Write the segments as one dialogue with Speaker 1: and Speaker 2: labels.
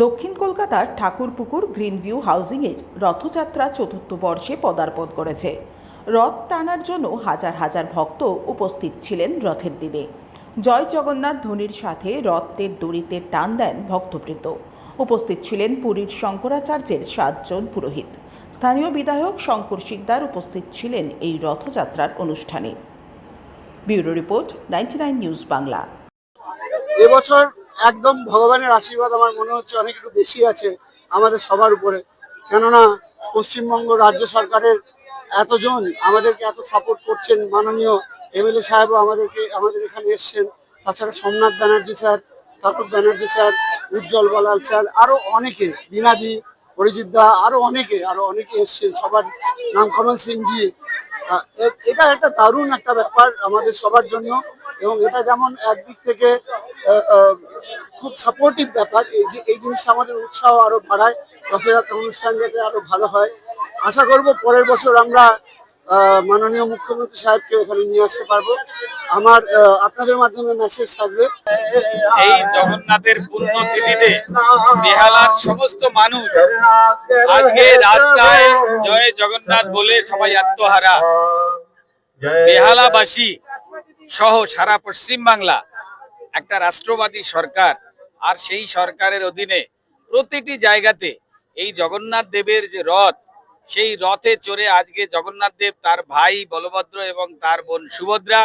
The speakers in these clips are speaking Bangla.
Speaker 1: দক্ষিণ কলকাতার ঠাকুরপুকুর গ্রিনভিউ হাউজিংয়ের রথযাত্রা চতুর্থ বর্ষে পদার্পণ করেছে। রথ টানার জন্য হাজার হাজার ভক্ত উপস্থিত ছিলেন রথের দিনে। জয় জগন্নাথ ধ্বনির সাথে রথের দড়িতে টান দেন ভক্তবৃন্দ। উপস্থিত ছিলেন পুরীর শঙ্করাচার্যের 7 জন পুরোহিত। স্থানীয় বিধায়ক শঙ্কর শিকদার উপস্থিত ছিলেন এই রথযাত্রার অনুষ্ঠানে। Bureau report, 99 news Bangla.
Speaker 2: এবছর একদম ভগবানের আশীর্বাদ আমার মনে হচ্ছে অনেক একটু বেশি আছে আমাদের সবার উপরে, কেননা পশ্চিমবঙ্গ রাজ্য সরকারের এতজন আমাদেরকে এত সাপোর্ট করছেন। মাননীয় এমএলএ সাহেবও আমাদের এখানে এসছেন। তাছাড়া সোমনাথ ব্যানার্জি স্যার, তারক ব্যানার্জি স্যার, উজ্জ্বল বলাল স্যার, আরও অনেকে, দীনাদি, অরিজিৎ দা, আরও অনেকে এসছেন। সবার নাম কমল সিংজি। এটা একটা দারুণ একটা ব্যাপার আমাদের সবার জন্য, এবং এটা যেমন একদিক থেকে খুব সাপোর্টিভ ব্যাপার। এই জিনিসটা আমাদের উৎসাহ আরো বাড়ায়, রথযাত্রা অনুষ্ঠান যাতে আরো ভালো হয়। আশা করব পরের বছর আমরা মাননীয় মুখ্যমন্ত্রী সাহেবকে এখানে নিয়ে আসতে পারবো। আমার আপনাদের মাধ্যমে মেসেজ থাকবে,
Speaker 3: এই জগন্নাথের পুণ্য তিথিতে বেহালার সমস্ত মানুষ আজকে রাস্তায় জয় জগন্নাথ বলে সবাই আত্মহারা। বেহালাবাসী সহ সারা পশ্চিম বাংলা একটা রাষ্ট্রবাদী সরকার, আর সেই সরকারের অধীনে প্রতিটি জায়গাতে এই জগন্নাথ দেবের যে রথ, সেই রথে চড়ে আজকে জগন্নাথ দেব, তার ভাই বলভদ্র এবং তার বোন সুভদ্রা,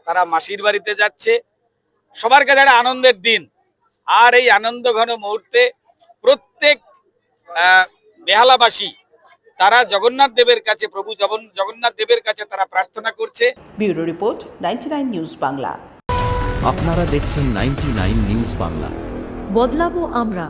Speaker 3: তারা মাসির বাড়িতে যাচ্ছে। সবার কাছে একটা আনন্দের দিন। আর এই আনন্দ ঘন মুহূর্তে প্রত্যেক বেহালাবাসী তারা জগন্নাথ দেবের কাছে, প্রভু জগন্নাথ দেবের কাছে তারা প্রার্থনা করছে।
Speaker 1: Bureau report, 99 news Bangla.
Speaker 4: আপনারা দেখছেন 99 নিউজ বাংলা।
Speaker 5: বদলাবো আমরা।